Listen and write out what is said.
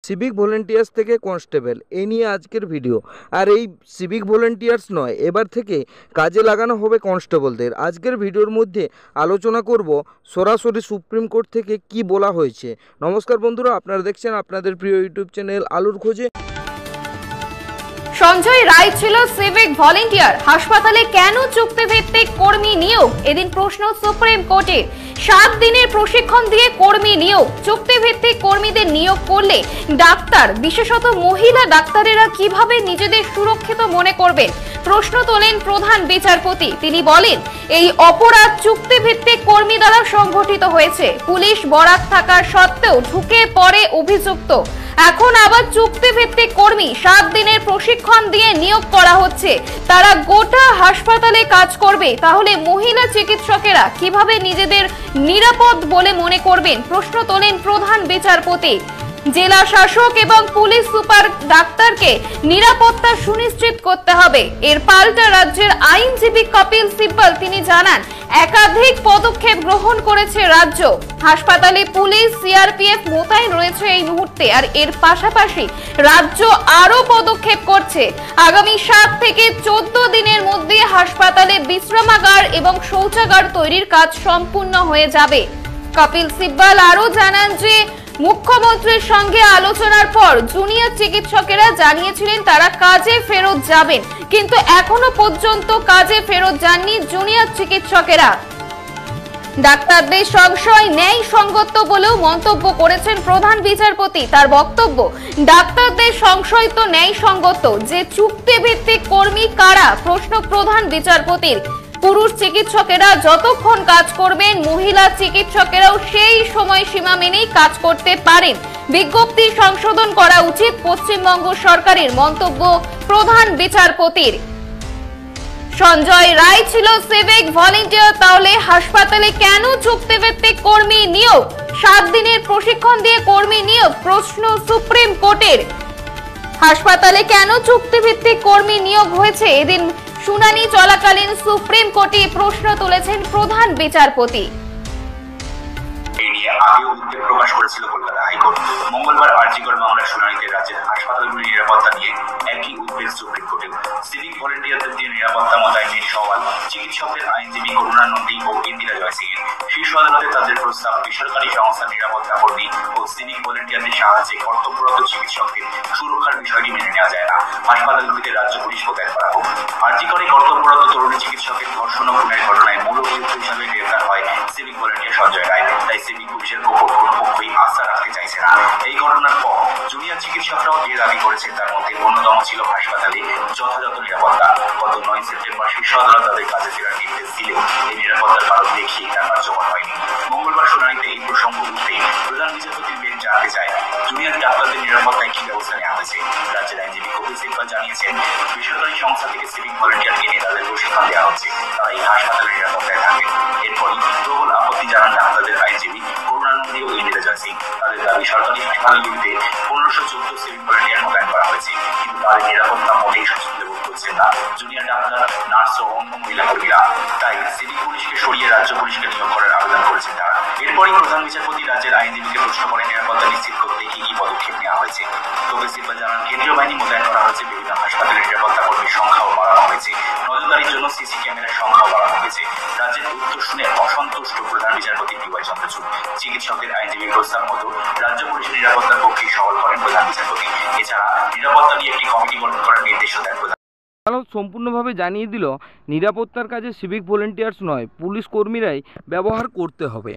Civic volunteers থেকে constable এই নিয়ে আজকের ভিডিও। আর এই সিভিক ভলেন্টিয়ার্স নয়, এবার থেকে কাজে লাগানো হবে কনস্টেবলদের। আজকের ভিডিওর মধ্যে আলোচনা করব সরাসরি সুপ্রিম কোর্ট থেকে কি বলা হয়েছে। নমস্কার বন্ধুরা, আপনারা দেখছেন আপনাদের প্রিয় ইউটিউব চ্যানেল আলুর খোঁজে। সঞ্জয় রায় ছিল সিভিক ভলেন্টিয়ার, হাসপাতালে কেন চুক্তিভিত্তিক কর্মী নিয়োগ? এদিন প্রশ্ন সুপ্রিম কোর্টে। 7 দিনের প্রশিক্ষণ দিয়ে কর্মী নিয়োগ, চুক্তিভিত্তিক কর্মীদের নিয়োগ করলে ডাক্তার, বিশেষত মহিলা ডাক্তারেরা কিভাবে নিজেদের সুরক্ষিত মনে করবেন? প্রশ্ন তোলেন প্রধান বিচারপতি। তিনি বলেন, এই অপরাধ চুক্তিভিত্তিক কর্মী দ্বারা সংঘটিত হয়েছে। পুলিশ বরাত থাকার সত্ত্বেও ঢুকে পড়ে অভিযুক্ত। এখন আবার চুক্তিভিত্তিক কর্মী 7 দিনের প্রশিক্ষণ দিয়ে নিয়োগ করা হচ্ছে। তারা গোটা হাসপাতালে কাজ করবে। তাহলে মহিলা চিকিৎসকেরা কিভাবে নিজেদের নিরাপদ বলে মনে করবেন? প্রশ্ন তোলেন প্রধান বিচারপতি। জেলা শাসক এবং পুলিশ সুপার ডাক্তারকে নিরাপত্তা সুনিশ্চিত করতে হবে। এর পাল্টা রাজ্যের আইনজীবী কপিল সিব্বল তিনি জানান, একাধিক পদক্ষেপ গ্রহণ করেছে রাজ্য। হাসপাতালে পুলিশ, সিআরপিএফ মোতায়েন রয়েছে এই মুহূর্তে। আর এর পাশাপাশি রাজ্য আরো পদক্ষেপ করছে। আগামী 7 থেকে 14 দিনের মধ্যে হাসপাতালে বিশ্রামাগার এবং শৌচাগার তৈরির কাজ সম্পূর্ণ হয়ে যাবে। কপিল সিব্বল আরো জানান যে মুখ্যমন্ত্রীর সঙ্গে আলোচনার পর জুনিয়র চিকিৎসকেরা জানিয়েছিলেন তারা কাজে ফেরত যাবেন, কিন্তু এখনো পর্যন্ত কাজে ফেরত যাননি জুনিয়র চিকিৎসকেরা। ডাক্তারদের সংশয় ন্যায় সঙ্গত বলেও মন্তব্য করেছেন প্রধান বিচারপতি। তার বক্তব্য, ডাক্তারদের সংশয় তো ন্যায় সঙ্গত, যে চুক্তিভিত্তিক কর্মী কারা? প্রশ্ন প্রধান বিচারপতির। পুরুষ চিকিৎসকেরা যতক্ষণ কাজ করবেন, মহিলা চিকিৎসকেরাও সেই সময়সীমা মেনেই কাজ করতে পারেন। বিজ্ঞপ্তি সংশোধন করা উচিত পশ্চিমবঙ্গ সরকারের, মন্তব্য প্রধান বিচারপতির। সঞ্জয় রায় ছিল সিভিক ভলেন্টিয়ার, তাহলে হাসপাতালে কেন চুক্তিভিত্তিক কর্মী নিয়োগ? 7 দিনের প্রশিক্ষণ দিয়ে কর্মী নিয়োগ, প্রশ্ন সুপ্রিম কোর্টের। হাসপাতালে কেন চুক্তিভিত্তিক কর্মী নিয়োগ হয়েছে? এদিন শুনানি চলাকালীন সুপ্রিম কোর্টে প্রশ্ন তুলেছেন প্রধান বিচারপতি। এই নিয়ে আগেও উদ্বেগ প্রকাশ করেছিল কলকাতা হাইকোর্ট। মঙ্গলবার আরজিকর মামলার শুনানিতে রাজ্যের হাসপাতালগুলির নিরাপত্তা নিয়ে একই উদ্বেগ সুপ্রিম কোর্টে। সিভিক ভলেন্টিয়ারদের দিয়ে নিরাপত্তা মোতায়েনের সওয়াল চিকিৎসকদের আইনজীবী করুণা নন্দী ও ইন্দিরা জয়সিংয়ের। শীর্ষ আদালতে তাদের প্রস্তাব, বেসরকারি সংস্থার নিরাপত্তা কর্মী ও সিভিক ভলেন্টিয়ারদের সাহায্যে কর্তব্যরত চিকিৎসকদের সুরক্ষার বিষয়টি মেনে নেওয়া যায় না। হাসপাতালগুলিতে রাজ্য পুলিশ মোতায়েন করা হোক। আরজিকরে কর্তব্যরত তরুণী চিকিৎসকের ধর্ষণ ও খুনের ঘটনায় মূল অভিযুক্ত হিসাবে গ্রেফতার হয় সিভিক ভলেন্টিয়ার সঞ্জয় রায়। তাই সিভিক পুলিশের ওপর কোনো পক্ষই আস্থা রাখতে চাইছে না। এই ঘটনার পর জুনিয়র চিকিৎসকরাও যে দাবি করেছেন তার মধ্যে অন্যতম ছিল হাসপাতালে যথাযথ নিরাপত্তা। গত 9 সেপ্টেম্বর শীর্ষ আদালত তাদের কাজে ফেরার নির্দেশ দিলেও এই নিরাপত্তার কারণ দেখিয়ে তা কার্যকর হয়নি। মঙ্গলবার শুনানিতে এই প্রসঙ্গ উঠতেই প্রধান বিচারপতির বেঞ্চ জানতে চায়, জুনিয়র ডাক্তারদের নিরাপত্তায় কি ব্যবস্থা নেওয়া হয়েছে। রাজ্যের আইনজীবী কপিল সিব্বল জানিয়েছেন, বেসরকারি সংস্থা থেকে সিভিক ভলেন্টিয়ার কিনে তাদের প্রশিক্ষণ দেওয়া হচ্ছে, তারা এই হাসপাতালের নিরাপত্তায় থাকবেন। এরপরই প্রবল আপত্তি জানান ডাক্তারদের আইনজীবী করুণা নন্দী ও ইন্দিরা জয়সিং। তাদের দাবি, সরকারি হাসপাতালগুলিতে 1514 সিভিক ভলেন্টিয়ার মোতায়েন করা হয়েছে, কিন্তু তাদের নিরাপত্তা মোটেই স্বচ্ছন্দ বোধ করছেন না জুনিয়র ডাক্তার, নার্স ও অন্য মহিলা কর্মীরা। তাই সিভিক পুলিশকে সরিয়ে রাজ্য পুলিশকে নিয়োগ করার আবেদন করেছেন তারা। এরপরই প্রধান বিচারপতি রাজ্যের আইনজীবীকে প্রশ্ন করে নিরাপত্তা নিশ্চিত করতে কি কি পদক্ষেপ নেওয়া হয়েছে। কপিল সিব্বল জানান, কেন্দ্রীয় বাহিনী মোতায়েন করা হয়েছে, বিভিন্ন হাসপাতালের নিরাপত্তা কর্মীর সংখ্যাও বাড়ানো হয়েছে, নজরদারির জন্য সিসি ক্যামেরার সংখ্যাও বাড়ানো হয়েছে। রাজ্যের উত্তর শুনে অসন্তুষ্ট প্রধান বিচারপতি ডিওয়াই চন্দ্রচূড়। চিকিৎসকদের আইনজীবীর প্রস্তাব মতো রাজ্য পুলিশের নিরাপত্তার পক্ষে সওয়াল করেন প্রধান বিচারপতি। এছাড়া নিরাপত্তা নিয়ে একটি কমিটি গঠন করার নির্দেশও দেন প্রধান। আদালত সম্পূর্ণভাবে জানিয়ে দিল, নিরাপত্তার কাজে সিভিক ভলেন্টিয়ার্স নয়, পুলিশ কর্মীরাই ব্যবহার করতে হবে।